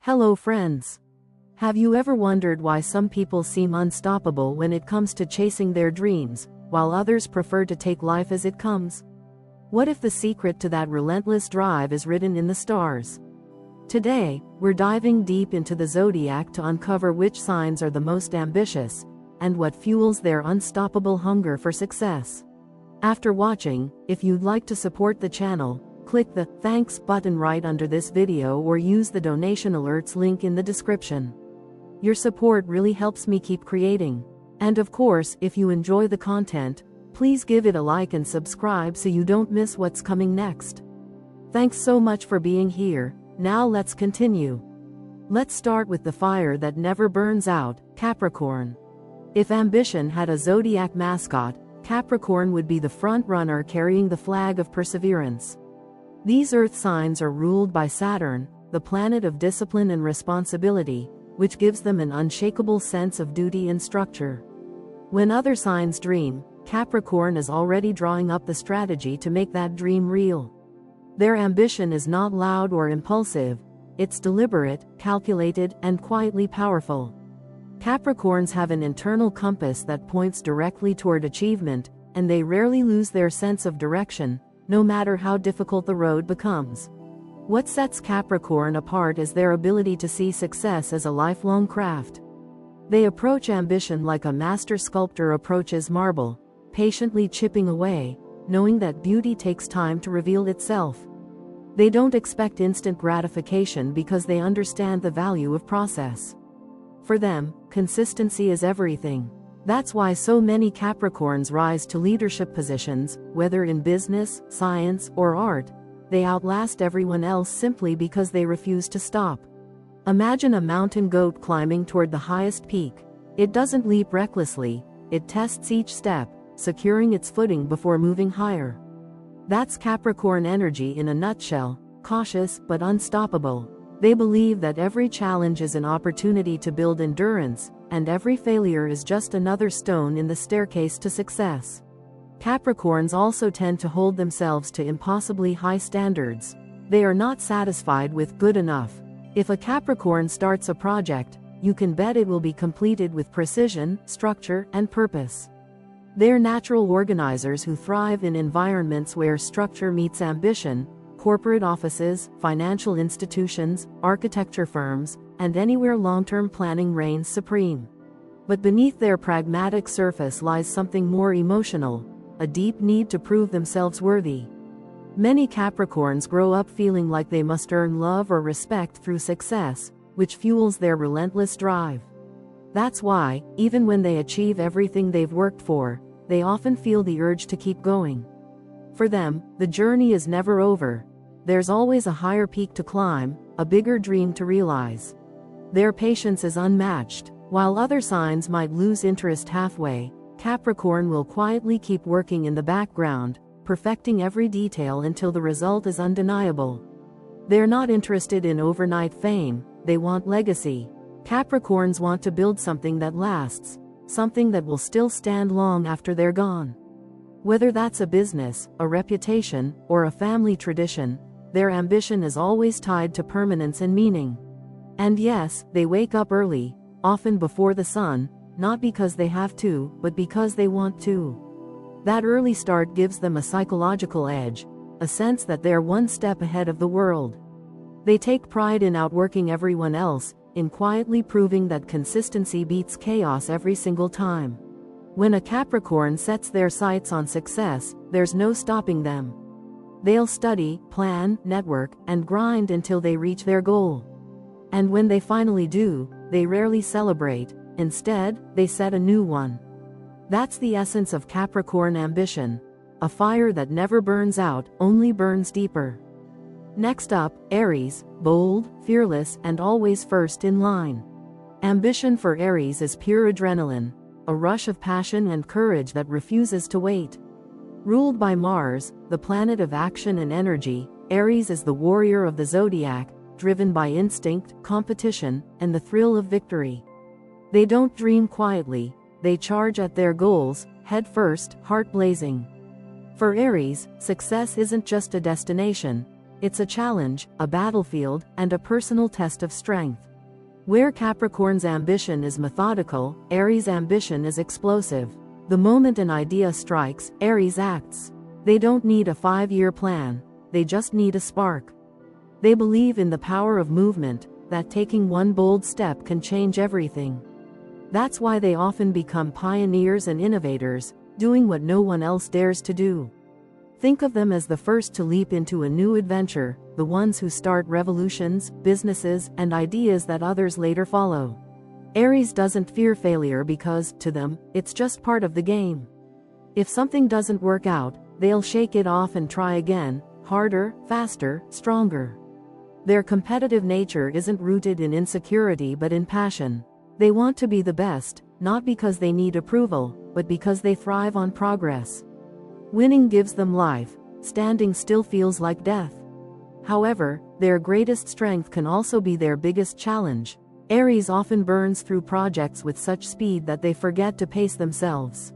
Hello friends. Have you ever wondered why some people seem unstoppable when it comes to chasing their dreams, while others prefer to take life as it comes? What if the secret to that relentless drive is written in the stars? Today, we're diving deep into the Zodiac to uncover which signs are the most ambitious, and what fuels their unstoppable hunger for success. After watching, if you'd like to support the channel, click the Thanks button right under this video or use the donation alerts link in the description. Your support really helps me keep creating. And of course, if you enjoy the content, please give it a like and subscribe so you don't miss what's coming next. Thanks so much for being here. Now let's continue. Let's start with the fire that never burns out, Capricorn. If ambition had a zodiac mascot, Capricorn would be the front runner carrying the flag of perseverance. These earth signs are ruled by Saturn, the planet of discipline and responsibility, which gives them an unshakable sense of duty and structure. When other signs dream, Capricorn is already drawing up the strategy to make that dream real. Their ambition is not loud or impulsive, it's deliberate, calculated, and quietly powerful. Capricorns have an internal compass that points directly toward achievement, and they rarely lose their sense of direction, no matter how difficult the road becomes. What sets Capricorn apart is their ability to see success as a lifelong craft. They approach ambition like a master sculptor approaches marble, patiently chipping away, knowing that beauty takes time to reveal itself. They don't expect instant gratification because they understand the value of process. For them, consistency is everything. That's why so many Capricorns rise to leadership positions, whether in business, science, or art. They outlast everyone else simply because they refuse to stop. Imagine a mountain goat climbing toward the highest peak. It doesn't leap recklessly, it tests each step, securing its footing before moving higher. That's Capricorn energy in a nutshell, cautious but unstoppable. They believe that every challenge is an opportunity to build endurance, and every failure is just another stone in the staircase to success. Capricorns also tend to hold themselves to impossibly high standards. They are not satisfied with good enough. If a Capricorn starts a project, you can bet it will be completed with precision, structure, and purpose. They're natural organizers who thrive in environments where structure meets ambition. Corporate offices, financial institutions, architecture firms, and anywhere long-term planning reigns supreme. But beneath their pragmatic surface lies something more emotional, a deep need to prove themselves worthy. Many Capricorns grow up feeling like they must earn love or respect through success, which fuels their relentless drive. That's why, even when they achieve everything they've worked for, they often feel the urge to keep going. For them, the journey is never over. There's always a higher peak to climb, a bigger dream to realize. Their patience is unmatched. While other signs might lose interest halfway, Capricorn will quietly keep working in the background, perfecting every detail until the result is undeniable. They're not interested in overnight fame, they want legacy. Capricorns want to build something that lasts, something that will still stand long after they're gone. Whether that's a business, a reputation, or a family tradition, their ambition is always tied to permanence and meaning. And yes, they wake up early, often before the sun, not because they have to, but because they want to. That early start gives them a psychological edge, a sense that they're one step ahead of the world. They take pride in outworking everyone else, in quietly proving that consistency beats chaos every single time. When a Capricorn sets their sights on success, there's no stopping them. They'll study, plan, network, and grind until they reach their goal. And when they finally do, they rarely celebrate. Instead, they set a new one. That's the essence of Capricorn ambition. A fire that never burns out, only burns deeper. Next up, Aries, bold, fearless, and always first in line. Ambition for Aries is pure adrenaline, a rush of passion and courage that refuses to wait. Ruled by Mars, the planet of action and energy, Aries is the warrior of the zodiac, driven by instinct, competition, and the thrill of victory. They don't dream quietly, they charge at their goals, head first, heart blazing. For Aries, success isn't just a destination, It's a challenge, a battlefield, and a personal test of strength. Where Capricorn's ambition is methodical, Aries' ambition is explosive. The moment an idea strikes, Aries acts. They don't need a 5-year plan, they just need a spark. They believe in the power of movement, that taking one bold step can change everything. That's why they often become pioneers and innovators, doing what no one else dares to do. Think of them as the first to leap into a new adventure, the ones who start revolutions, businesses, and ideas that others later follow. Aries doesn't fear failure because, to them, it's just part of the game. If something doesn't work out, they'll shake it off and try again, harder, faster, stronger. Their competitive nature isn't rooted in insecurity but in passion. They want to be the best, not because they need approval, but because they thrive on progress. Winning gives them life, standing still feels like death. However, their greatest strength can also be their biggest challenge. Aries often burns through projects with such speed that they forget to pace themselves.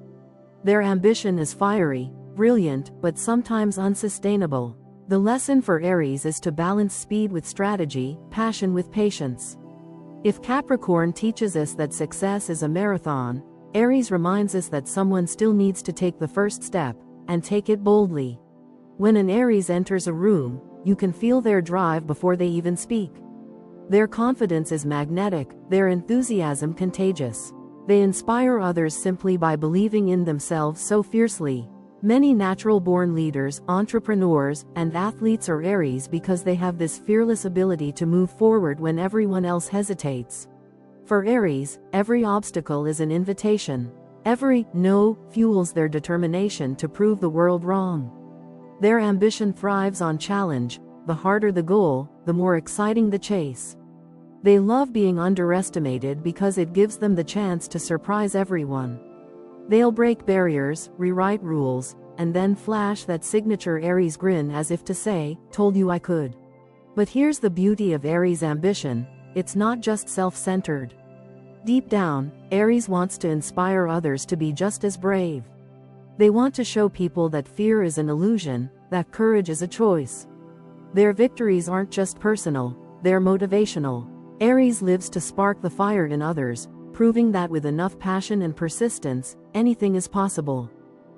Their ambition is fiery, brilliant, but sometimes unsustainable. The lesson for Aries is to balance speed with strategy, passion with patience. If Capricorn teaches us that success is a marathon, Aries reminds us that someone still needs to take the first step, and take it boldly. When an Aries enters a room, you can feel their drive before they even speak. Their confidence is magnetic, their enthusiasm contagious. They inspire others simply by believing in themselves so fiercely. Many natural-born leaders, entrepreneurs, and athletes are Aries because they have this fearless ability to move forward when everyone else hesitates. For Aries, every obstacle is an invitation. Every no fuels their determination to prove the world wrong. Their ambition thrives on challenge. The harder the goal, the more exciting the chase. They love being underestimated because it gives them the chance to surprise everyone. They'll break barriers, rewrite rules, and then flash that signature Aries grin as if to say, "Told you I could." But here's the beauty of Aries' ambition: it's not just self-centered. Deep down, Aries wants to inspire others to be just as brave. They want to show people that fear is an illusion, that courage is a choice. Their victories aren't just personal, they're motivational. Aries lives to spark the fire in others, proving that with enough passion and persistence, anything is possible.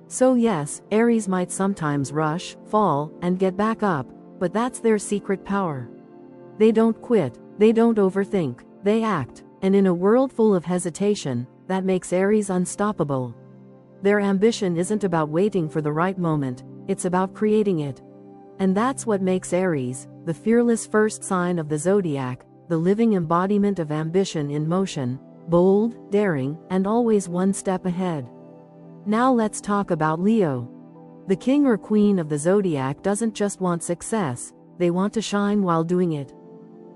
So yes, Aries might sometimes rush, fall, and get back up, but that's their secret power. They don't quit, they don't overthink, they act. And in a world full of hesitation, that makes Aries unstoppable. Their ambition isn't about waiting for the right moment, it's about creating it. And that's what makes Aries, the fearless first sign of the Zodiac, the living embodiment of ambition in motion, bold, daring, and always one step ahead. Now let's talk about Leo. The king or queen of the Zodiac doesn't just want success, they want to shine while doing it.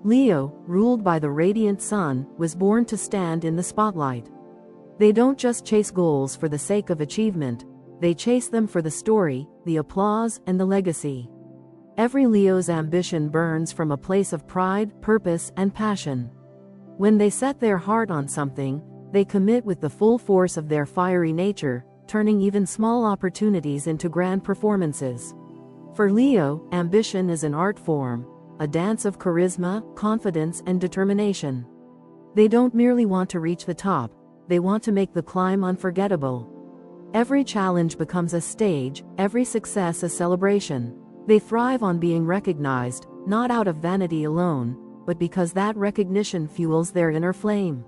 Leo, ruled by the radiant sun, was born to stand in the spotlight. They don't just chase goals for the sake of achievement, they chase them for the story, the applause, and the legacy. Every Leo's ambition burns from a place of pride, purpose, and passion. When they set their heart on something, they commit with the full force of their fiery nature, turning even small opportunities into grand performances. For Leo, ambition is an art form, a dance of charisma, confidence, and determination. They don't merely want to reach the top, they want to make the climb unforgettable. Every challenge becomes a stage, every success a celebration. They thrive on being recognized, not out of vanity alone, but because that recognition fuels their inner flame.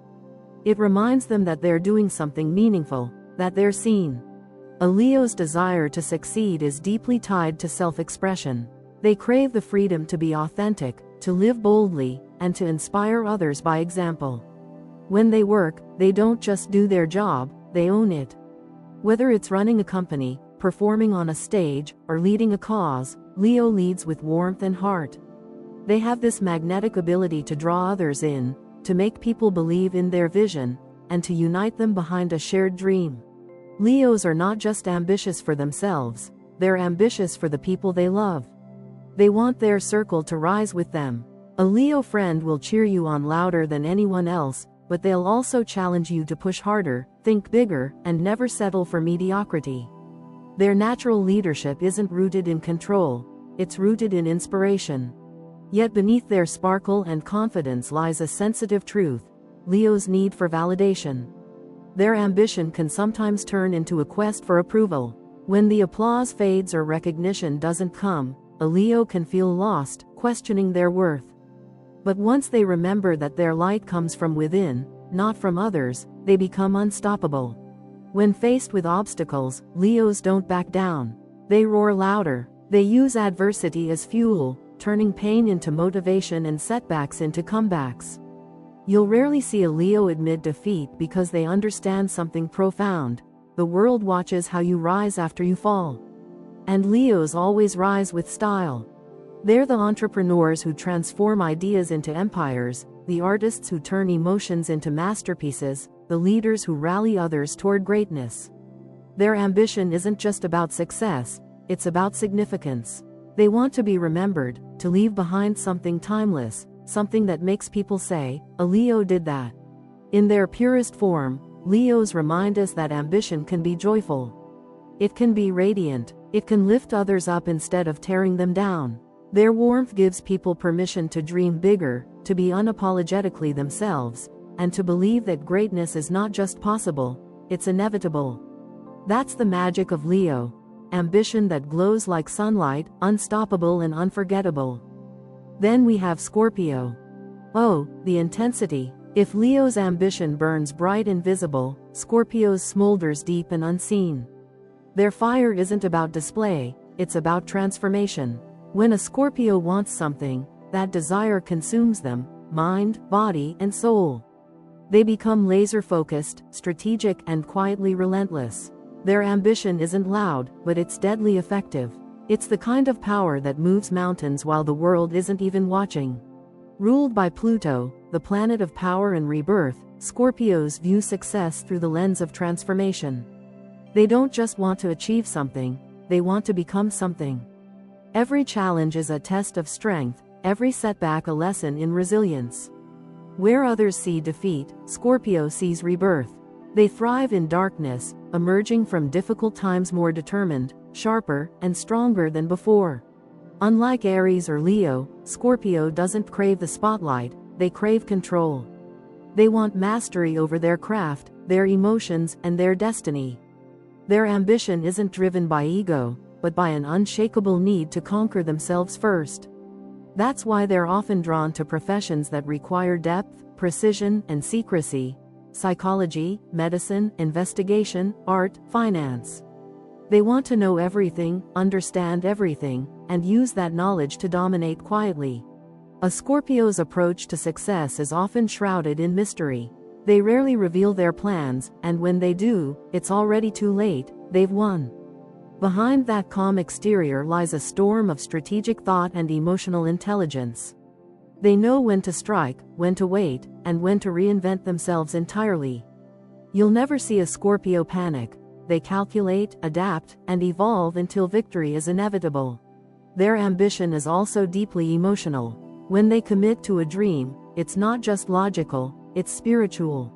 It reminds them that they're doing something meaningful, that they're seen. A Leo's desire to succeed is deeply tied to self-expression. They crave the freedom to be authentic, to live boldly, and to inspire others by example. When they work, they don't just do their job, they own it. Whether it's running a company, performing on a stage, or leading a cause, Leo leads with warmth and heart. They have this magnetic ability to draw others in, to make people believe in their vision, and to unite them behind a shared dream. Leos are not just ambitious for themselves, they're ambitious for the people they love. They want their circle to rise with them. A Leo friend will cheer you on louder than anyone else, but they'll also challenge you to push harder, think bigger, and never settle for mediocrity. Their natural leadership isn't rooted in control, it's rooted in inspiration. Yet beneath their sparkle and confidence lies a sensitive truth: Leo's need for validation. Their ambition can sometimes turn into a quest for approval. When the applause fades or recognition doesn't come, a Leo can feel lost, questioning their worth. But once they remember that their light comes from within, not from others, they become unstoppable. When faced with obstacles, Leos don't back down. They roar louder. They use adversity as fuel, turning pain into motivation and setbacks into comebacks. You'll rarely see a Leo admit defeat because they understand something profound: the world watches how you rise after you fall. And Leos always rise with style. They're the entrepreneurs who transform ideas into empires, the artists who turn emotions into masterpieces, the leaders who rally others toward greatness. Their ambition isn't just about success, it's about significance. They want to be remembered, to leave behind something timeless, something that makes people say, "A Leo did that." In their purest form, Leos remind us that ambition can be joyful. It can be radiant. It can lift others up instead of tearing them down. Their warmth gives people permission to dream bigger, to be unapologetically themselves, and to believe that greatness is not just possible, it's inevitable. That's the magic of Leo. Ambition that glows like sunlight, unstoppable and unforgettable. Then we have Scorpio. Oh, the intensity. If Leo's ambition burns bright and visible, Scorpio's smolders deep and unseen. Their fire isn't about display, it's about transformation. When a Scorpio wants something, that desire consumes them, mind, body, and soul. They become laser-focused, strategic, and quietly relentless. Their ambition isn't loud, but it's deadly effective. It's the kind of power that moves mountains while the world isn't even watching. Ruled by Pluto, the planet of power and rebirth, Scorpios view success through the lens of transformation. They don't just want to achieve something, they want to become something. Every challenge is a test of strength, every setback a lesson in resilience. Where others see defeat, Scorpio sees rebirth. They thrive in darkness, emerging from difficult times more determined, sharper, and stronger than before. Unlike Aries or Leo, Scorpio doesn't crave the spotlight, they crave control. They want mastery over their craft, their emotions, and their destiny. Their ambition isn't driven by ego, but by an unshakable need to conquer themselves first. That's why they're often drawn to professions that require depth, precision, and secrecy: psychology, medicine, investigation, art, finance. They want to know everything, understand everything, and use that knowledge to dominate quietly. A Scorpio's approach to success is often shrouded in mystery. They rarely reveal their plans, and when they do, it's already too late, they've won. Behind that calm exterior lies a storm of strategic thought and emotional intelligence. They know when to strike, when to wait, and when to reinvent themselves entirely. You'll never see a Scorpio panic. They calculate, adapt, and evolve until victory is inevitable. Their ambition is also deeply emotional. When they commit to a dream, it's not just logical, it's spiritual.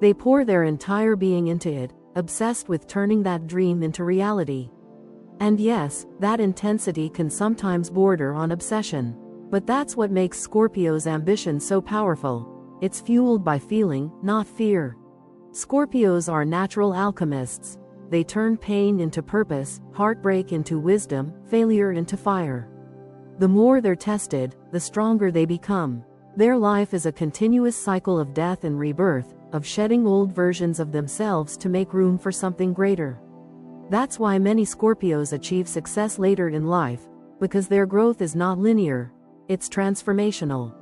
They pour their entire being into it, obsessed with turning that dream into reality. And yes, that intensity can sometimes border on obsession. But that's what makes Scorpio's ambition so powerful. It's fueled by feeling, not fear. Scorpios are natural alchemists. They turn pain into purpose, heartbreak into wisdom, failure into fire. The more they're tested, the stronger they become. Their life is a continuous cycle of death and rebirth, of shedding old versions of themselves to make room for something greater. That's why many Scorpios achieve success later in life, because their growth is not linear, it's transformational.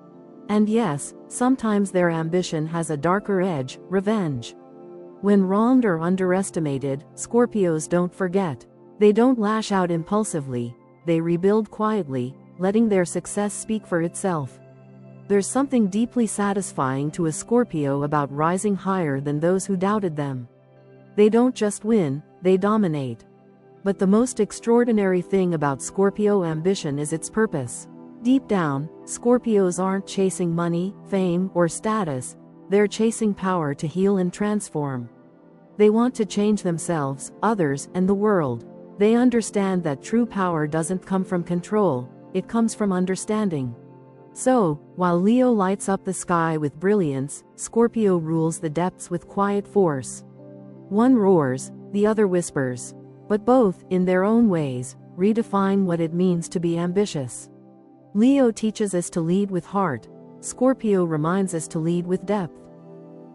And yes, sometimes their ambition has a darker edge: revenge. When wronged or underestimated, Scorpios don't forget. They don't lash out impulsively, they rebuild quietly, letting their success speak for itself. There's something deeply satisfying to a Scorpio about rising higher than those who doubted them. They don't just win, they dominate. But the most extraordinary thing about Scorpio ambition is its purpose. Deep down, Scorpios aren't chasing money, fame, or status, they're chasing power to heal and transform. They want to change themselves, others, and the world. They understand that true power doesn't come from control, it comes from understanding. So, while Leo lights up the sky with brilliance, Scorpio rules the depths with quiet force. One roars, the other whispers. But both, in their own ways, redefine what it means to be ambitious. Leo teaches us to lead with heart, Scorpio reminds us to lead with depth.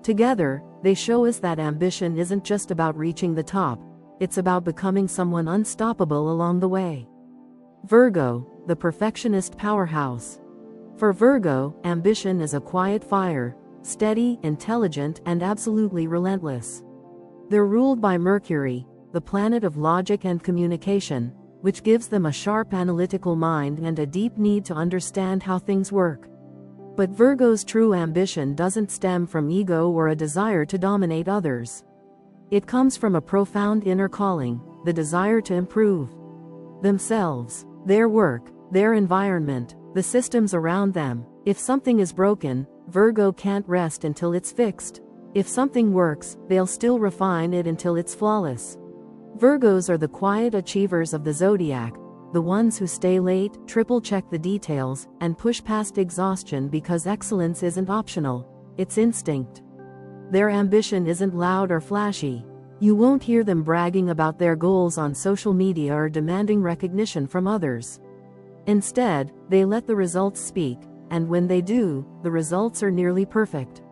Together, they show us that ambition isn't just about reaching the top, it's about becoming someone unstoppable along the way. Virgo, the perfectionist powerhouse. For Virgo, ambition is a quiet fire, steady, intelligent, and absolutely relentless. They're ruled by Mercury, the planet of logic and communication, which gives them a sharp analytical mind and a deep need to understand how things work. But Virgo's true ambition doesn't stem from ego or a desire to dominate others. It comes from a profound inner calling, the desire to improve themselves, their work, their environment, the systems around them. If something is broken, Virgo can't rest until it's fixed. If something works, they'll still refine it until it's flawless. Virgos are the quiet achievers of the zodiac, the ones who stay late, triple-check the details, and push past exhaustion because excellence isn't optional, it's instinct. Their ambition isn't loud or flashy. You won't hear them bragging about their goals on social media or demanding recognition from others. Instead, they let the results speak, and when they do, the results are nearly perfect.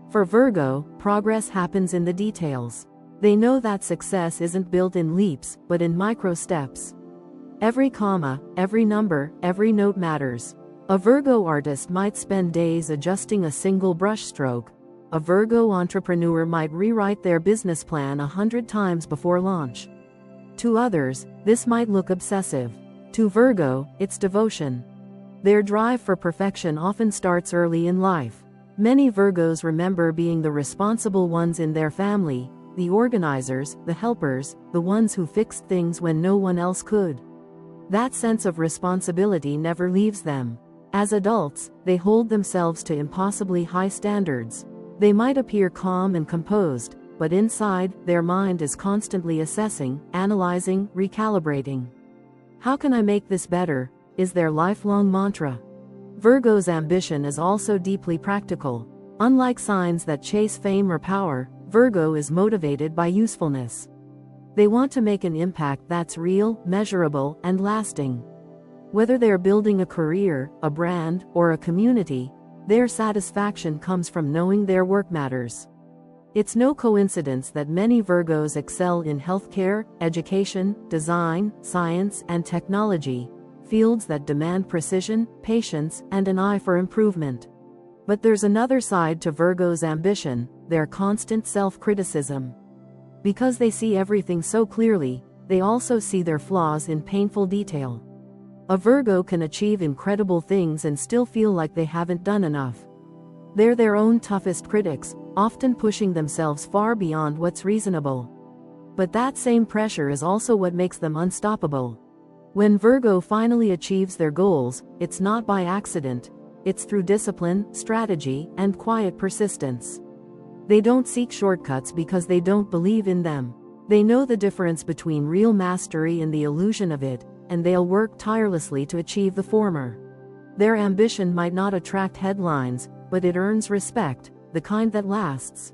For Virgo, progress happens in the details. They know that success isn't built in leaps, but in micro steps. Every comma, every number, every note matters. A Virgo artist might spend days adjusting a single brushstroke. A Virgo entrepreneur might rewrite their business plan 100 times before launch. To others, this might look obsessive. To Virgo, it's devotion. Their drive for perfection often starts early in life. Many Virgos remember being the responsible ones in their family, the organizers, the helpers, the ones who fixed things when no one else could. That sense of responsibility never leaves them. As adults, they hold themselves to impossibly high standards. They might appear calm and composed, but inside, their mind is constantly assessing, analyzing, recalibrating. How can I make this better? Is their lifelong mantra. Virgo's ambition is also deeply practical. Unlike signs that chase fame or power, Virgo is motivated by usefulness. They want to make an impact that's real, measurable, and lasting. Whether they're building a career, a brand, or a community, their satisfaction comes from knowing their work matters. It's no coincidence that many Virgos excel in healthcare, education, design, science, and technology, fields that demand precision, patience, and an eye for improvement. But there's another side to Virgo's ambition, their constant self-criticism. Because they see everything so clearly, they also see their flaws in painful detail. A Virgo can achieve incredible things and still feel like they haven't done enough. They're their own toughest critics, often pushing themselves far beyond what's reasonable. But that same pressure is also what makes them unstoppable. When Virgo finally achieves their goals, it's not by accident, it's through discipline, strategy, and quiet persistence. They don't seek shortcuts because they don't believe in them. They know the difference between real mastery and the illusion of it, and they'll work tirelessly to achieve the former. Their ambition might not attract headlines, but it earns respect, the kind that lasts.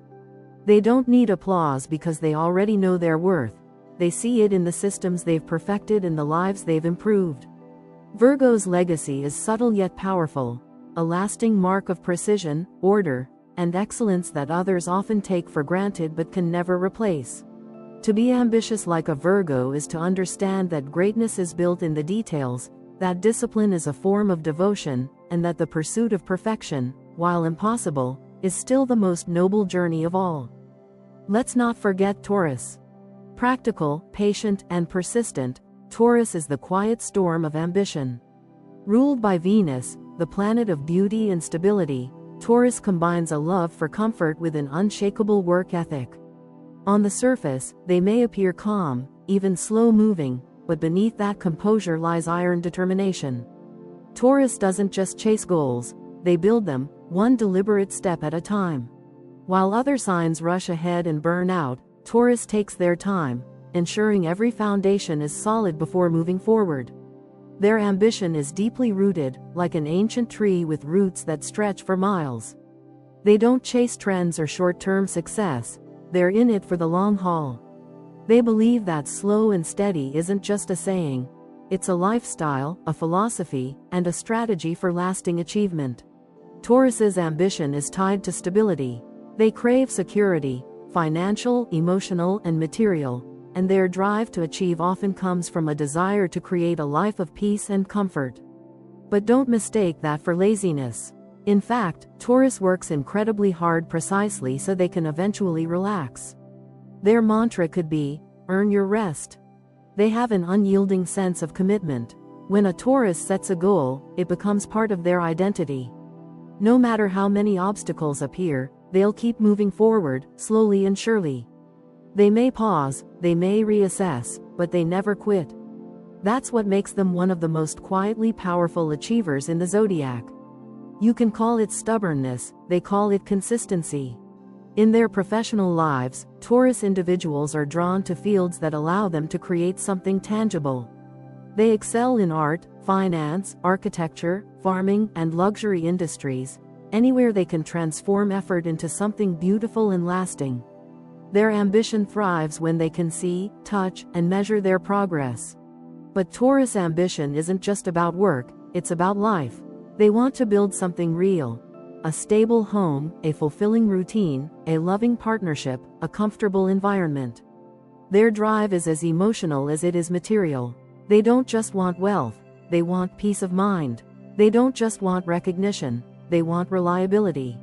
They don't need applause because they already know their worth. They see it in the systems they've perfected and the lives they've improved. Virgo's legacy is subtle yet powerful, a lasting mark of precision, order, and excellence that others often take for granted but can never replace. To be ambitious like a Virgo is to understand that greatness is built in the details, that discipline is a form of devotion, and that the pursuit of perfection, while impossible, is still the most noble journey of all. Let's not forget Taurus. Practical, patient, and persistent, Taurus is the quiet storm of ambition. Ruled by Venus, the planet of beauty and stability, Taurus combines a love for comfort with an unshakable work ethic. On the surface, they may appear calm, even slow-moving, but beneath that composure lies iron determination. Taurus doesn't just chase goals, they build them, one deliberate step at a time. While other signs rush ahead and burn out, Taurus takes their time, ensuring every foundation is solid before moving forward. Their ambition is deeply rooted, like an ancient tree with roots that stretch for miles. They don't chase trends or short-term success, they're in it for the long haul. They believe that slow and steady isn't just a saying, it's a lifestyle, a philosophy, and a strategy for lasting achievement. Taurus's ambition is tied to stability. They crave security, financial, emotional, and material, and their drive to achieve often comes from a desire to create a life of peace and comfort. But don't mistake that for laziness. In fact, Taurus works incredibly hard precisely so they can eventually relax. Their mantra could be, earn your rest. They have an unyielding sense of commitment. When a Taurus sets a goal, it becomes part of their identity. No matter how many obstacles appear, they'll keep moving forward, slowly and surely. They may pause, they may reassess, but they never quit. That's what makes them one of the most quietly powerful achievers in the zodiac. You can call it stubbornness, they call it consistency. In their professional lives, Taurus individuals are drawn to fields that allow them to create something tangible. They excel in art, finance, architecture, farming, and luxury industries, anywhere they can transform effort into something beautiful and lasting. Their ambition thrives when they can see, touch, and measure their progress. But Taurus ambition isn't just about work, it's about life. They want to build something real. A stable home, a fulfilling routine, a loving partnership, a comfortable environment. Their drive is as emotional as it is material. They don't just want wealth, they want peace of mind. They don't just want recognition, they want reliability.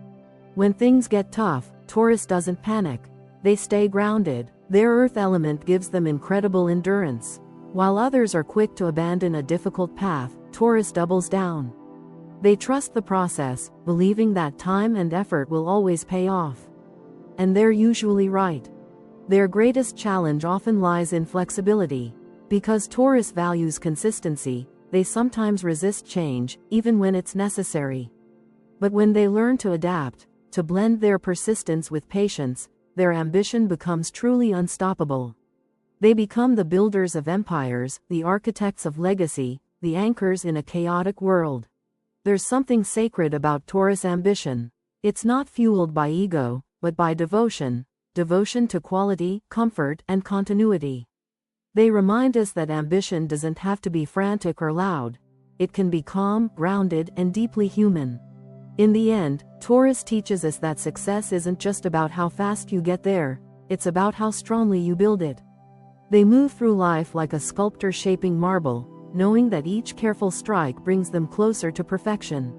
When things get tough, Taurus doesn't panic. They stay grounded. Their earth element gives them incredible endurance. While others are quick to abandon a difficult path, Taurus doubles down. They trust the process, believing that time and effort will always pay off. And they're usually right. Their greatest challenge often lies in flexibility. Because Taurus values consistency, they sometimes resist change, even when it's necessary. But when they learn to adapt, to blend their persistence with patience, their ambition becomes truly unstoppable. They become the builders of empires, the architects of legacy, the anchors in a chaotic world. There's something sacred about Taurus ambition. It's not fueled by ego, but by devotion to quality, comfort, and continuity. They remind us that ambition doesn't have to be frantic or loud. It can be calm, grounded, and deeply human. In the end, Taurus teaches us that success isn't just about how fast you get there, it's about how strongly you build it. They move through life like a sculptor shaping marble, knowing that each careful strike brings them closer to perfection.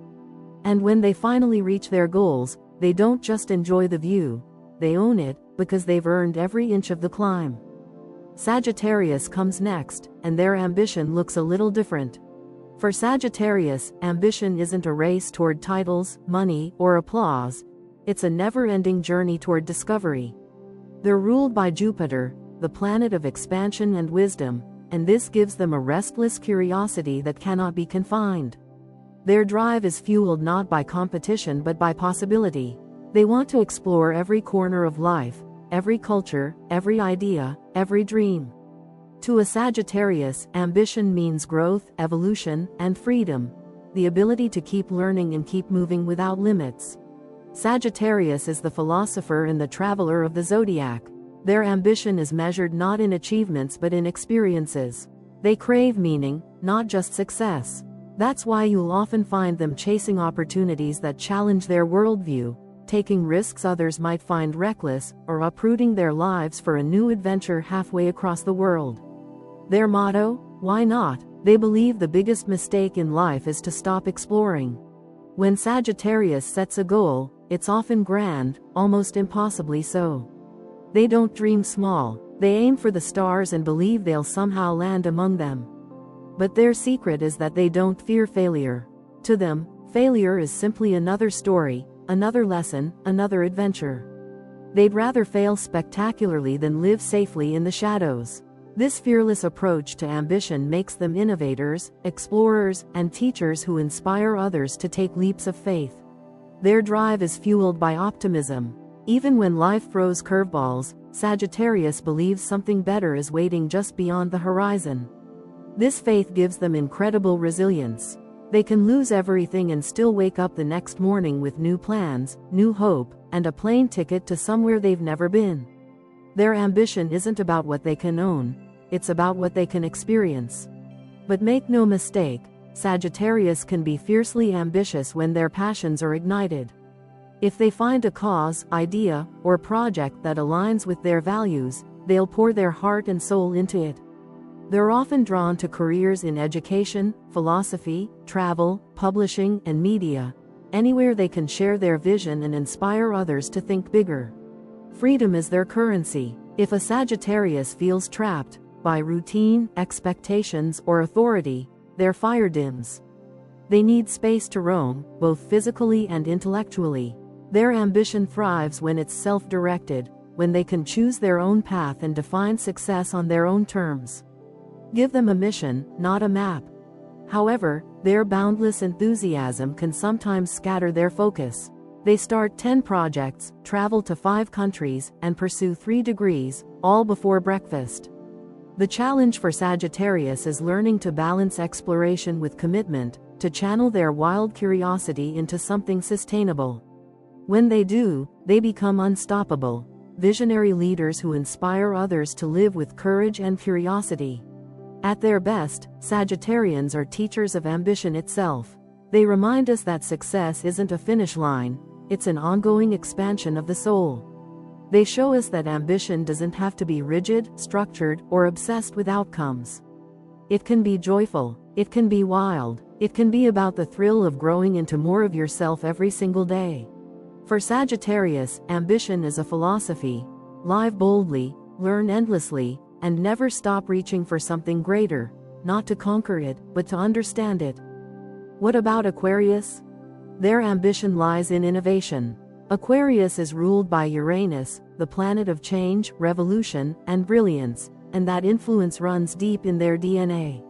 And when they finally reach their goals, they don't just enjoy the view, they own it, because they've earned every inch of the climb. Sagittarius comes next, and their ambition looks a little different. For Sagittarius, ambition isn't a race toward titles, money, or applause. It's a never-ending journey toward discovery. They're ruled by Jupiter, the planet of expansion and wisdom, and this gives them a restless curiosity that cannot be confined. Their drive is fueled not by competition but by possibility. They want to explore every corner of life, every culture, every idea, every dream. To a Sagittarius, ambition means growth, evolution, and freedom, the ability to keep learning and keep moving without limits. Sagittarius is the philosopher and the traveler of the zodiac. Their ambition is measured not in achievements but in experiences. They crave meaning, not just success. That's why you'll often find them chasing opportunities that challenge their worldview, taking risks others might find reckless, or uprooting their lives for a new adventure halfway across the world. Their motto, why not? They believe the biggest mistake in life is to stop exploring. When Sagittarius sets a goal, it's often grand, almost impossibly so. They don't dream small, they aim for the stars and believe they'll somehow land among them. But their secret is that they don't fear failure. To them, failure is simply another story, another lesson, another adventure. They'd rather fail spectacularly than live safely in the shadows. This fearless approach to ambition makes them innovators, explorers, and teachers who inspire others to take leaps of faith. Their drive is fueled by optimism. Even when life throws curveballs, Sagittarius believes something better is waiting just beyond the horizon. This faith gives them incredible resilience. They can lose everything and still wake up the next morning with new plans, new hope, and a plane ticket to somewhere they've never been. Their ambition isn't about what they can own, it's about what they can experience. But make no mistake, Sagittarius can be fiercely ambitious when their passions are ignited. If they find a cause, idea, or project that aligns with their values, they'll pour their heart and soul into it. They're often drawn to careers in education, philosophy, travel, publishing, and media, anywhere they can share their vision and inspire others to think bigger. Freedom is their currency. If a Sagittarius feels trapped by routine, expectations, or authority, their fire dims. They need space to roam, both physically and intellectually. Their ambition thrives when it's self-directed, when they can choose their own path and define success on their own terms. Give them a mission, not a map. However, their boundless enthusiasm can sometimes scatter their focus. They start 10 projects, travel to 5 countries, and pursue 3 degrees, all before breakfast. The challenge for Sagittarius is learning to balance exploration with commitment, to channel their wild curiosity into something sustainable. When they do, they become unstoppable, visionary leaders who inspire others to live with courage and curiosity. At their best, Sagittarians are teachers of ambition itself. They remind us that success isn't a finish line, it's an ongoing expansion of the soul. They show us that ambition doesn't have to be rigid, structured, or obsessed with outcomes. It can be joyful, it can be wild, it can be about the thrill of growing into more of yourself every single day. For Sagittarius, ambition is a philosophy. Live boldly, learn endlessly, and never stop reaching for something greater, not to conquer it, but to understand it. What about Aquarius? Their ambition lies in innovation. Aquarius is ruled by Uranus, the planet of change, revolution, and brilliance, and that influence runs deep in their DNA.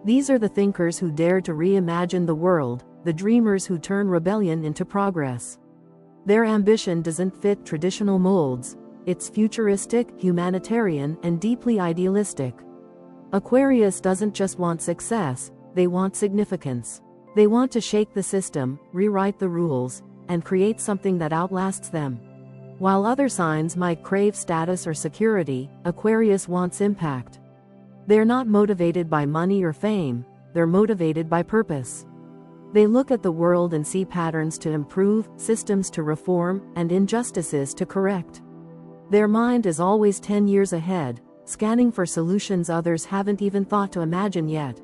These are the thinkers who dare to reimagine the world, the dreamers who turn rebellion into progress. Their ambition doesn't fit traditional molds. It's futuristic, humanitarian, and deeply idealistic. Aquarius doesn't just want success, they want significance. They want to shake the system, rewrite the rules, and create something that outlasts them. While other signs might crave status or security, Aquarius wants impact. They're not motivated by money or fame, they're motivated by purpose. They look at the world and see patterns to improve, systems to reform, and injustices to correct. Their mind is always 10 years ahead, scanning for solutions others haven't even thought to imagine yet.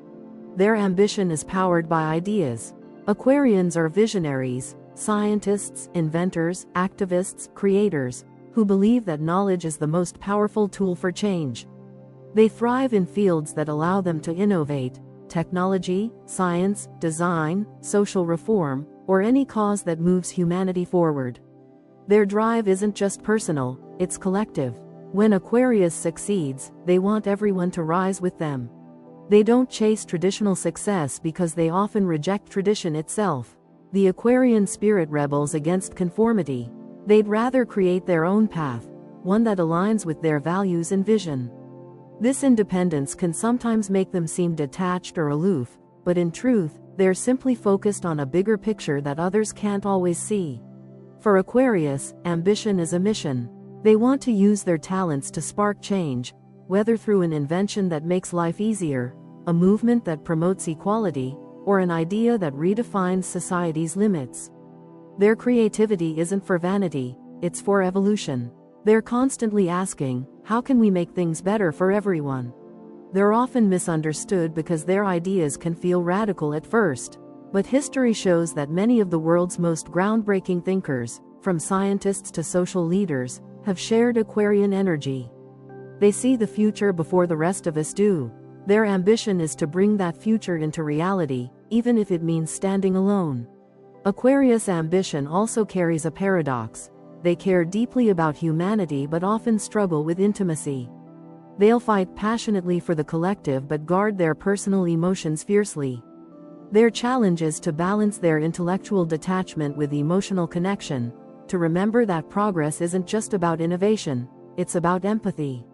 Their ambition is powered by ideas. Aquarians are visionaries, scientists, inventors, activists, creators, who believe that knowledge is the most powerful tool for change. They thrive in fields that allow them to innovate: technology, science, design, social reform, or any cause that moves humanity forward. Their drive isn't just personal, it's collective. When Aquarius succeeds, they want everyone to rise with them. They don't chase traditional success because they often reject tradition itself. The Aquarian spirit rebels against conformity. They'd rather create their own path, one that aligns with their values and vision. This independence can sometimes make them seem detached or aloof, but in truth, they're simply focused on a bigger picture that others can't always see. For Aquarius, ambition is a mission. They want to use their talents to spark change, whether through an invention that makes life easier, a movement that promotes equality, or an idea that redefines society's limits. Their creativity isn't for vanity, it's for evolution. They're constantly asking, how can we make things better for everyone? They're often misunderstood because their ideas can feel radical at first, but history shows that many of the world's most groundbreaking thinkers, from scientists to social leaders, have shared Aquarian energy. They see the future before the rest of us do. Their ambition is to bring that future into reality, even if it means standing alone. Aquarius' ambition also carries a paradox. They care deeply about humanity but often struggle with intimacy. They'll fight passionately for the collective but guard their personal emotions fiercely. Their challenge is to balance their intellectual detachment with emotional connection, to remember that progress isn't just about innovation, it's about empathy.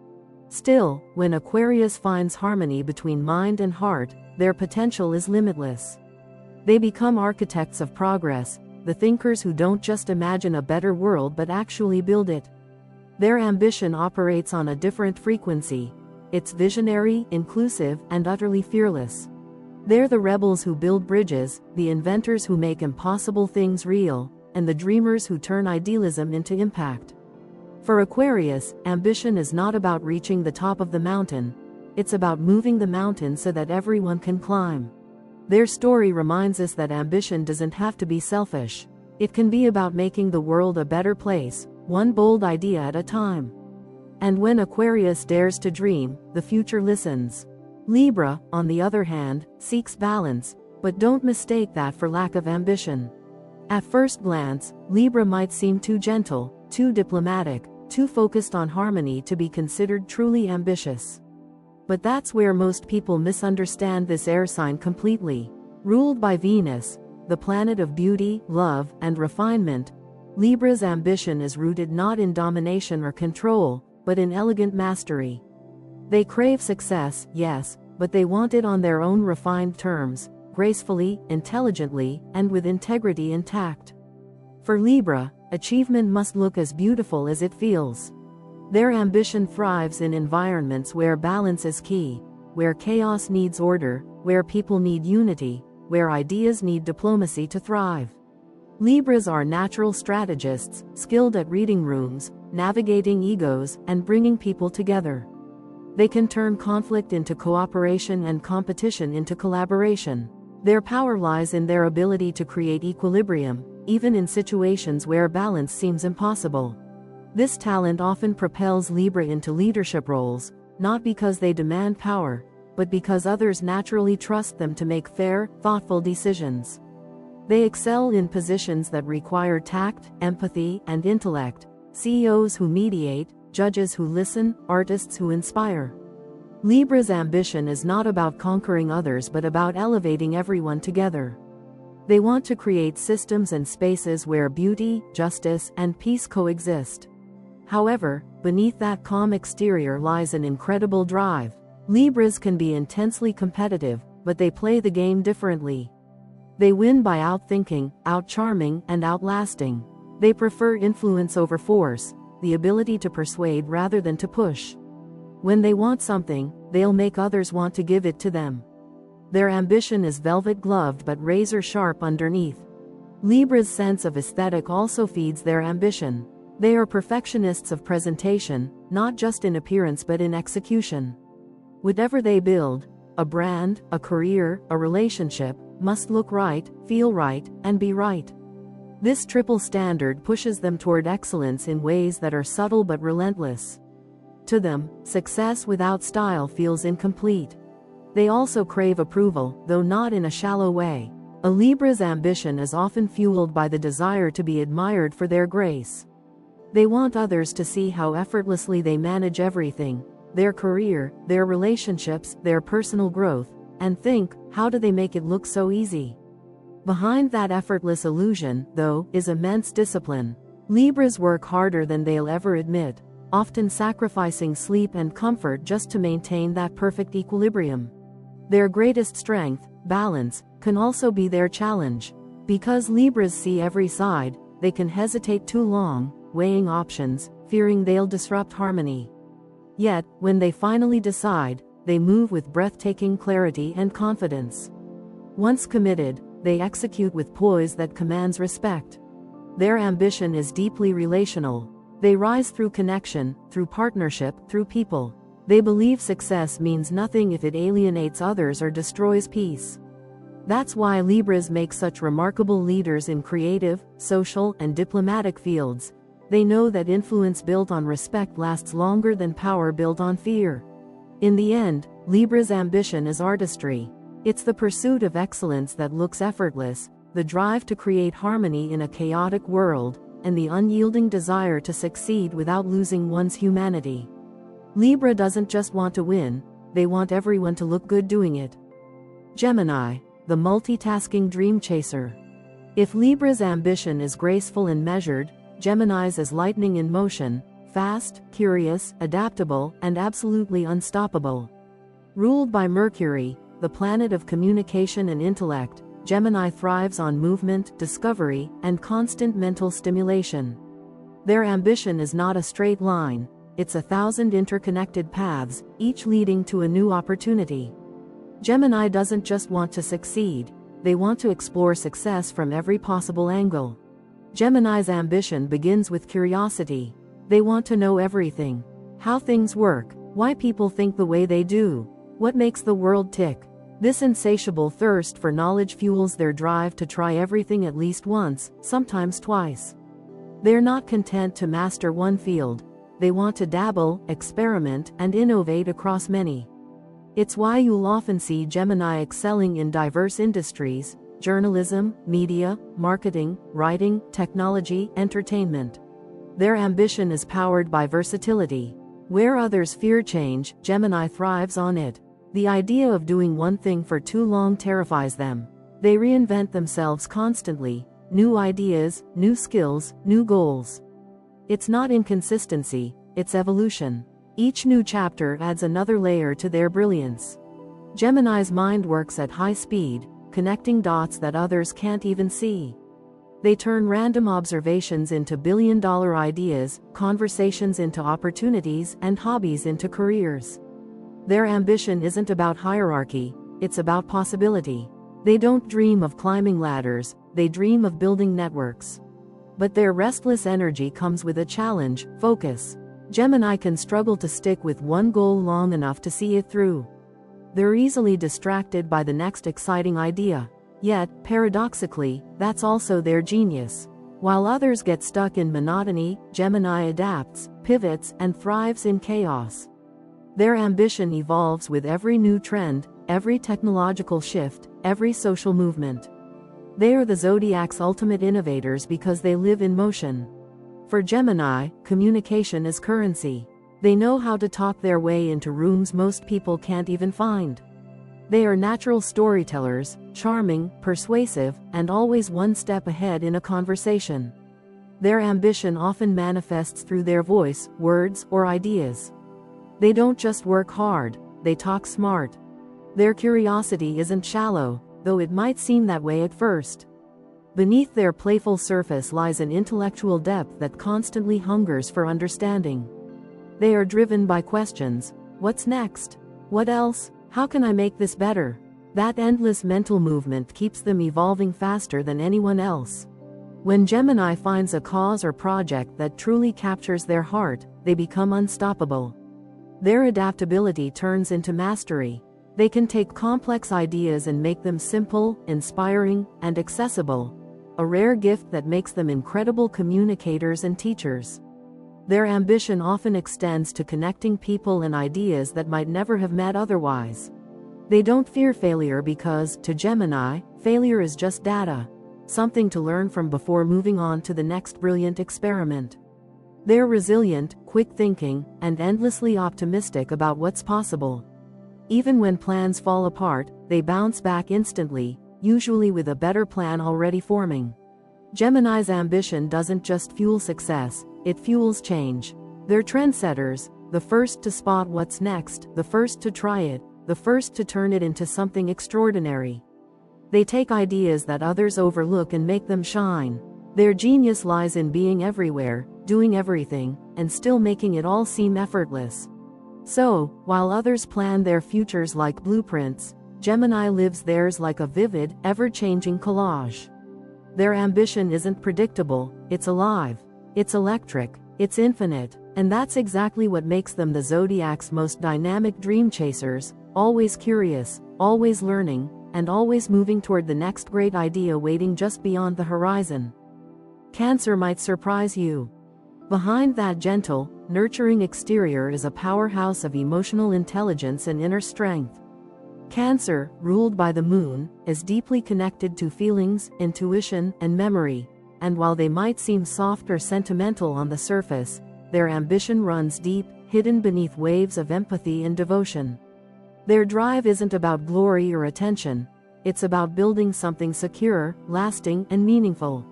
Still, when Aquarius finds harmony between mind and heart, their potential is limitless. They become architects of progress, the thinkers who don't just imagine a better world but actually build it. Their ambition operates on a different frequency. It's visionary, inclusive, and utterly fearless. They're the rebels who build bridges, the inventors who make impossible things real, and the dreamers who turn idealism into impact. For Aquarius, ambition is not about reaching the top of the mountain. It's about moving the mountain so that everyone can climb. Their story reminds us that ambition doesn't have to be selfish. It can be about making the world a better place, one bold idea at a time. And when Aquarius dares to dream, the future listens. Libra, on the other hand, seeks balance, but don't mistake that for lack of ambition. At first glance, Libra might seem too gentle, too diplomatic, too focused on harmony to be considered truly ambitious. But that's where most people misunderstand this air sign completely. Ruled by Venus, the planet of beauty, love, and refinement, Libra's ambition is rooted not in domination or control, but in elegant mastery. They crave success, yes, but they want it on their own refined terms, gracefully, intelligently, and with integrity intact. For Libra, achievement must look as beautiful as it feels. Their ambition thrives in environments where balance is key, where chaos needs order, where people need unity, where ideas need diplomacy to thrive. Libras are natural strategists, skilled at reading rooms, navigating egos, and bringing people together. They can turn conflict into cooperation and competition into collaboration. Their power lies in their ability to create equilibrium, even in situations where balance seems impossible. This talent often propels Libra into leadership roles, not because they demand power, but because others naturally trust them to make fair, thoughtful decisions. They excel in positions that require tact, empathy, and intellect, CEOs who mediate, judges who listen, artists who inspire. Libra's ambition is not about conquering others but about elevating everyone together. They want to create systems and spaces where beauty, justice, and peace coexist. However, beneath that calm exterior lies an incredible drive. Libras can be intensely competitive, but they play the game differently. They win by outthinking, outcharming, and outlasting. They prefer influence over force, the ability to persuade rather than to push. When they want something, they'll make others want to give it to them. Their ambition is velvet-gloved but razor-sharp underneath. Libra's sense of aesthetic also feeds their ambition. They are perfectionists of presentation, not just in appearance but in execution. Whatever they build, a brand, a career, a relationship, must look right, feel right, and be right. This triple standard pushes them toward excellence in ways that are subtle but relentless. To them, success without style feels incomplete. They also crave approval, though not in a shallow way. A Libra's ambition is often fueled by the desire to be admired for their grace. They want others to see how effortlessly they manage everything, their career, their relationships, their personal growth, and think, how do they make it look so easy? Behind that effortless illusion, though, is immense discipline. Libras work harder than they'll ever admit, often sacrificing sleep and comfort just to maintain that perfect equilibrium. Their greatest strength, balance, can also be their challenge. Because Libras see every side, they can hesitate too long, weighing options, fearing they'll disrupt harmony. Yet, when they finally decide, they move with breathtaking clarity and confidence. Once committed, they execute with poise that commands respect. Their ambition is deeply relational. They rise through connection, through partnership, through people. They believe success means nothing if it alienates others or destroys peace. That's why Libras make such remarkable leaders in creative, social, and diplomatic fields. They know that influence built on respect lasts longer than power built on fear. In the end, Libra's ambition is artistry. It's the pursuit of excellence that looks effortless, the drive to create harmony in a chaotic world, and the unyielding desire to succeed without losing one's humanity. Libra doesn't just want to win, they want everyone to look good doing it. Gemini, the multitasking dream chaser. If Libra's ambition is graceful and measured, Gemini's is lightning in motion, fast, curious, adaptable, and absolutely unstoppable. Ruled by Mercury, the planet of communication and intellect, Gemini thrives on movement, discovery, and constant mental stimulation. Their ambition is not a straight line, it's 1,000 interconnected paths, each leading to a new opportunity. Gemini doesn't just want to succeed, they want to explore success from every possible angle. Gemini's ambition begins with curiosity. They want to know everything. How things work, why people think the way they do, what makes the world tick. This insatiable thirst for knowledge fuels their drive to try everything at least once, sometimes twice. They're not content to master one field. They want to dabble, experiment, and innovate across many. It's why you'll often see Gemini excelling in diverse industries: journalism, media, marketing, writing, technology, entertainment. Their ambition is powered by versatility. Where others fear change, Gemini thrives on it. The idea of doing one thing for too long terrifies them. They reinvent themselves constantly: new ideas, new skills, new goals. It's not inconsistency, it's evolution. Each new chapter adds another layer to their brilliance. Gemini's mind works at high speed, connecting dots that others can't even see. They turn random observations into billion-dollar ideas, conversations into opportunities, and hobbies into careers. Their ambition isn't about hierarchy, it's about possibility. They don't dream of climbing ladders, they dream of building networks. But their restless energy comes with a challenge: focus. Gemini can struggle to stick with one goal long enough to see it through. They're easily distracted by the next exciting idea. Yet, paradoxically, that's also their genius. While others get stuck in monotony, Gemini adapts, pivots, and thrives in chaos. Their ambition evolves with every new trend, every technological shift, every social movement. They are the Zodiac's ultimate innovators because they live in motion. For Gemini, communication is currency. They know how to talk their way into rooms most people can't even find. They are natural storytellers, charming, persuasive, and always one step ahead in a conversation. Their ambition often manifests through their voice, words, or ideas. They don't just work hard, they talk smart. Their curiosity isn't shallow, though it might seem that way at first. Beneath their playful surface lies an intellectual depth that constantly hungers for understanding. They are driven by questions: what's next? What else? How can I make this better? That endless mental movement keeps them evolving faster than anyone else. When Gemini finds a cause or project that truly captures their heart, they become unstoppable. Their adaptability turns into mastery. They can take complex ideas and make them simple, inspiring, and accessible, a rare gift that makes them incredible communicators and teachers. Their ambition often extends to connecting people and ideas that might never have met otherwise. They don't fear failure because, to Gemini, failure is just data, something to learn from before moving on to the next brilliant experiment. They're resilient, quick-thinking, and endlessly optimistic about what's possible. Even when plans fall apart, they bounce back instantly, usually with a better plan already forming. Gemini's ambition doesn't just fuel success, it fuels change. They're trendsetters, the first to spot what's next, the first to try it, the first to turn it into something extraordinary. They take ideas that others overlook and make them shine. Their genius lies in being everywhere, doing everything, and still making it all seem effortless. So, while others plan their futures like blueprints, Gemini lives theirs like a vivid, ever-changing collage. Their ambition isn't predictable, it's alive. It's electric, it's infinite, and that's exactly what makes them the Zodiac's most dynamic dream chasers, always curious, always learning, and always moving toward the next great idea waiting just beyond the horizon. Cancer might surprise you. Behind that gentle, nurturing exterior is a powerhouse of emotional intelligence and inner strength. Cancer, ruled by the moon, is deeply connected to feelings, intuition, and memory, and while they might seem soft or sentimental on the surface, their ambition runs deep, hidden beneath waves of empathy and devotion. Their drive isn't about glory or attention, it's about building something secure, lasting, and meaningful.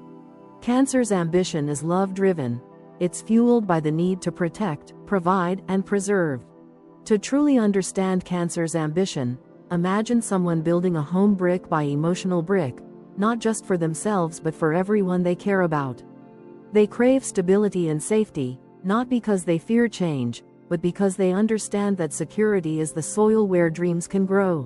Cancer's ambition is love-driven. It's fueled by the need to protect, provide, and preserve. To truly understand Cancer's ambition, imagine someone building a home brick by emotional brick, not just for themselves but for everyone they care about. They crave stability and safety, not because they fear change, but because they understand that security is the soil where dreams can grow.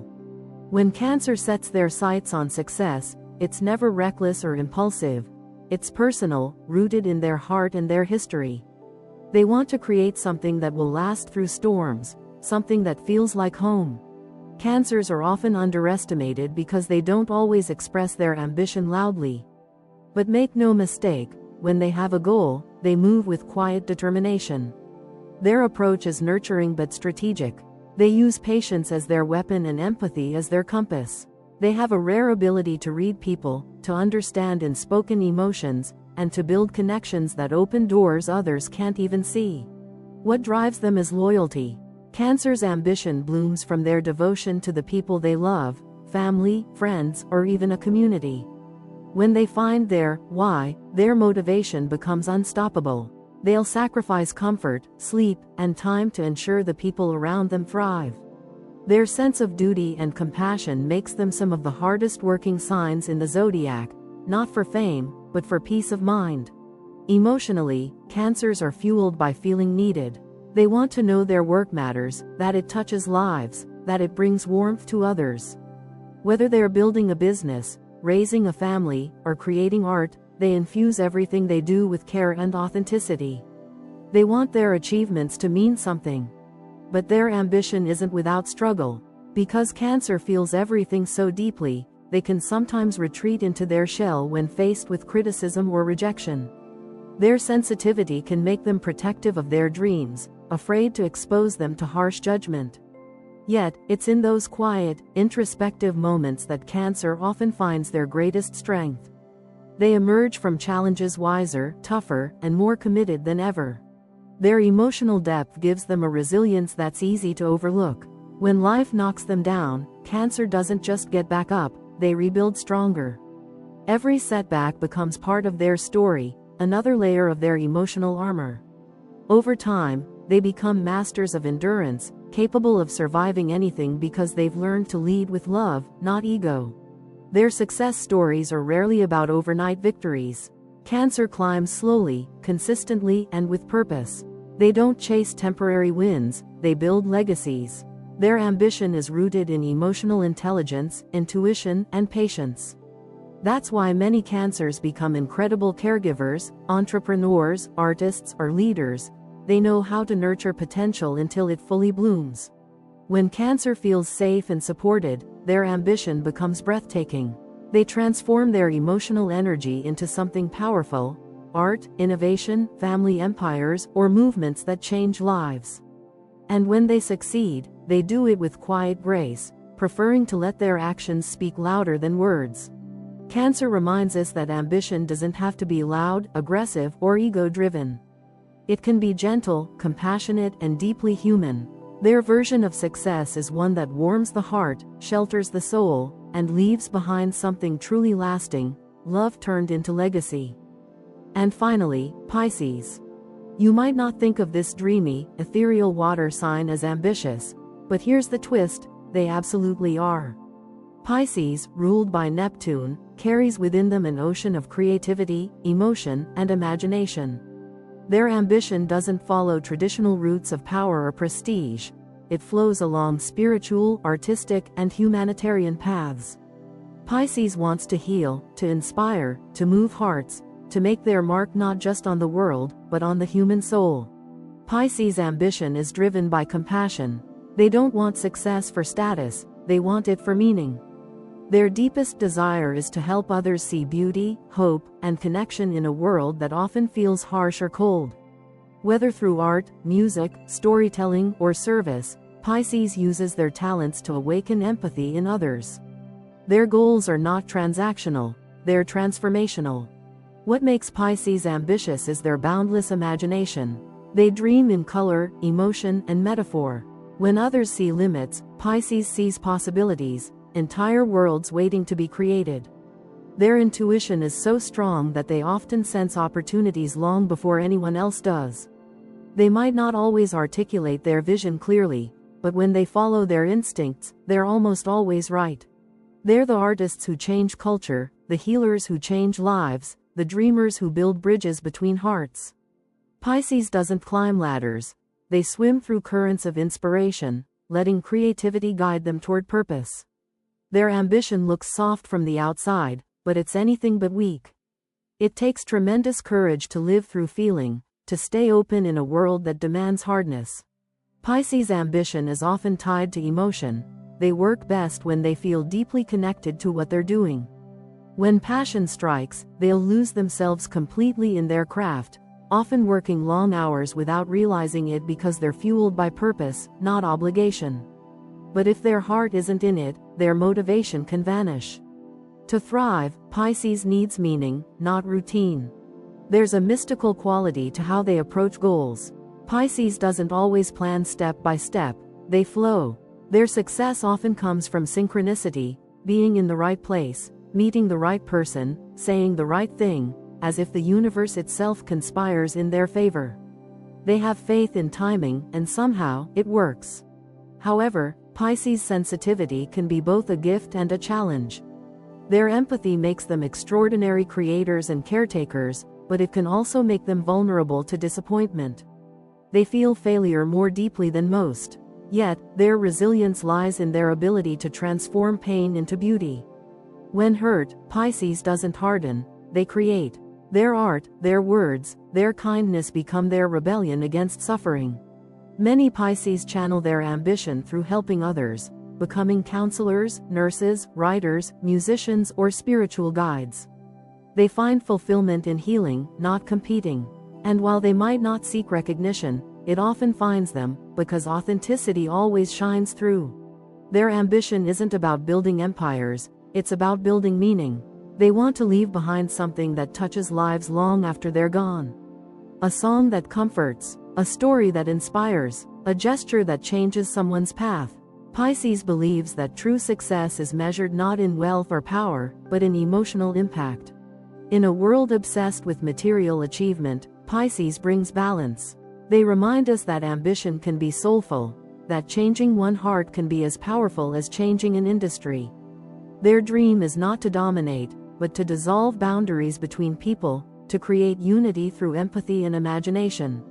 When Cancer sets their sights on success, it's never reckless or impulsive. It's personal, rooted in their heart and their history. They want to create something that will last through storms, something that feels like home. Cancers are often underestimated because they don't always express their ambition loudly. But make no mistake, when they have a goal, they move with quiet determination. Their approach is nurturing but strategic. They use patience as their weapon and empathy as their compass. They have a rare ability to read people, to understand unspoken emotions, and to build connections that open doors others can't even see. What drives them is loyalty. Cancer's ambition blooms from their devotion to the people they love, family, friends, or even a community. When they find their why, their motivation becomes unstoppable. They'll sacrifice comfort, sleep, and time to ensure the people around them thrive. Their sense of duty and compassion makes them some of the hardest working signs in the zodiac, not for fame, but for peace of mind. Emotionally, Cancers are fueled by feeling needed. They want to know their work matters, that it touches lives, that it brings warmth to others. Whether they're building a business, raising a family, or creating art, they infuse everything they do with care and authenticity. They want their achievements to mean something. But their ambition isn't without struggle. Because Cancer feels everything so deeply, they can sometimes retreat into their shell when faced with criticism or rejection. Their sensitivity can make them protective of their dreams, afraid to expose them to harsh judgment. Yet, it's in those quiet, introspective moments that Cancer often finds their greatest strength. They emerge from challenges wiser, tougher, and more committed than ever. Their emotional depth gives them a resilience that's easy to overlook. When life knocks them down, Cancer doesn't just get back up, they rebuild stronger. Every setback becomes part of their story, another layer of their emotional armor. Over time, they become masters of endurance, capable of surviving anything because they've learned to lead with love, not ego. Their success stories are rarely about overnight victories. Cancer climbs slowly, consistently, and with purpose. They don't chase temporary wins, they build legacies. Their ambition is rooted in emotional intelligence, intuition, and patience. That's why many Cancers become incredible caregivers, entrepreneurs, artists, or leaders. They know how to nurture potential until it fully blooms. When Cancer feels safe and supported, their ambition becomes breathtaking. They transform their emotional energy into something powerful: art, innovation, family empires, or movements that change lives. And when they succeed, they do it with quiet grace, preferring to let their actions speak louder than words. Cancer reminds us that ambition doesn't have to be loud, aggressive, or ego-driven. It can be gentle, compassionate, and deeply human. Their version of success is one that warms the heart, shelters the soul, and leaves behind something truly lasting: love turned into legacy. And finally, Pisces. You might not think of this dreamy, ethereal water sign as ambitious, but here's the twist: they absolutely are. Pisces, ruled by Neptune, carries within them an ocean of creativity, emotion, and imagination. Their ambition doesn't follow traditional routes of power or prestige. It flows along spiritual, artistic, and humanitarian paths. Pisces wants to heal, to inspire, to move hearts, to make their mark not just on the world, but on the human soul. Pisces' ambition is driven by compassion. They don't want success for status, they want it for meaning. Their deepest desire is to help others see beauty, hope, and connection in a world that often feels harsh or cold. Whether through art, music, storytelling, or service, Pisces uses their talents to awaken empathy in others. Their goals are not transactional, they're transformational. What makes Pisces ambitious is their boundless imagination. They dream in color, emotion, and metaphor. When others see limits, Pisces sees possibilities, entire worlds waiting to be created. Their intuition is so strong that they often sense opportunities long before anyone else does. They might not always articulate their vision clearly, but when they follow their instincts, they're almost always right. They're the artists who change culture, the healers who change lives, the dreamers who build bridges between hearts. Pisces doesn't climb ladders. They swim through currents of inspiration, letting creativity guide them toward purpose. Their ambition looks soft from the outside, but it's anything but weak. It takes tremendous courage to live through feeling, to stay open in a world that demands hardness. Pisces' ambition is often tied to emotion. They work best when they feel deeply connected to what they're doing. When passion strikes, they'll lose themselves completely in their craft, often working long hours without realizing it because they're fueled by purpose, not obligation. But if their heart isn't in it, their motivation can vanish. To thrive, Pisces needs meaning, not routine. There's a mystical quality to how they approach goals. Pisces doesn't always plan step by step, they flow. Their success often comes from synchronicity, being in the right place, meeting the right person, saying the right thing, as if the universe itself conspires in their favor. They have faith in timing, and somehow, it works. However, Pisces' sensitivity can be both a gift and a challenge. Their empathy makes them extraordinary creators and caretakers, but it can also make them vulnerable to disappointment. They feel failure more deeply than most. Yet, their resilience lies in their ability to transform pain into beauty. When hurt, Pisces doesn't harden, they create. Their art, their words, their kindness become their rebellion against suffering. Many Pisces channel their ambition through helping others, becoming counselors, nurses, writers, musicians, or spiritual guides. They find fulfillment in healing, not competing. And while they might not seek recognition, it often finds them, because authenticity always shines through. Their ambition isn't about building empires, it's about building meaning. They want to leave behind something that touches lives long after they're gone. A song that comforts, a story that inspires, a gesture that changes someone's path. Pisces believes that true success is measured not in wealth or power, but in emotional impact. In a world obsessed with material achievement, Pisces brings balance. They remind us that ambition can be soulful, that changing one heart can be as powerful as changing an industry. Their dream is not to dominate, but to dissolve boundaries between people, to create unity through empathy and imagination.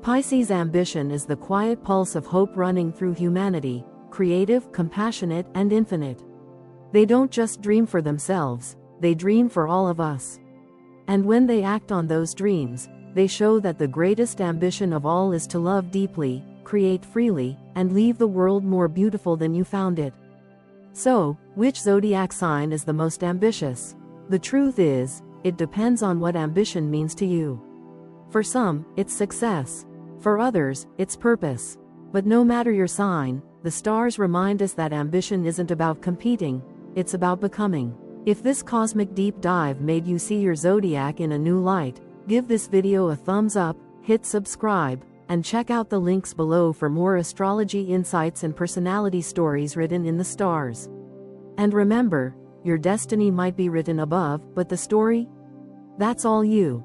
Pisces' ambition is the quiet pulse of hope running through humanity, creative, compassionate, and infinite. They don't just dream for themselves, they dream for all of us. And when they act on those dreams, they show that the greatest ambition of all is to love deeply, create freely, and leave the world more beautiful than you found it. So, which zodiac sign is the most ambitious? The truth is, it depends on what ambition means to you. For some, it's success. For others, it's purpose. But no matter your sign, the stars remind us that ambition isn't about competing, it's about becoming. If this cosmic deep dive made you see your zodiac in a new light, give this video a thumbs up, hit subscribe, and check out the links below for more astrology insights and personality stories written in the stars. And remember, your destiny might be written above, but the story? That's all you.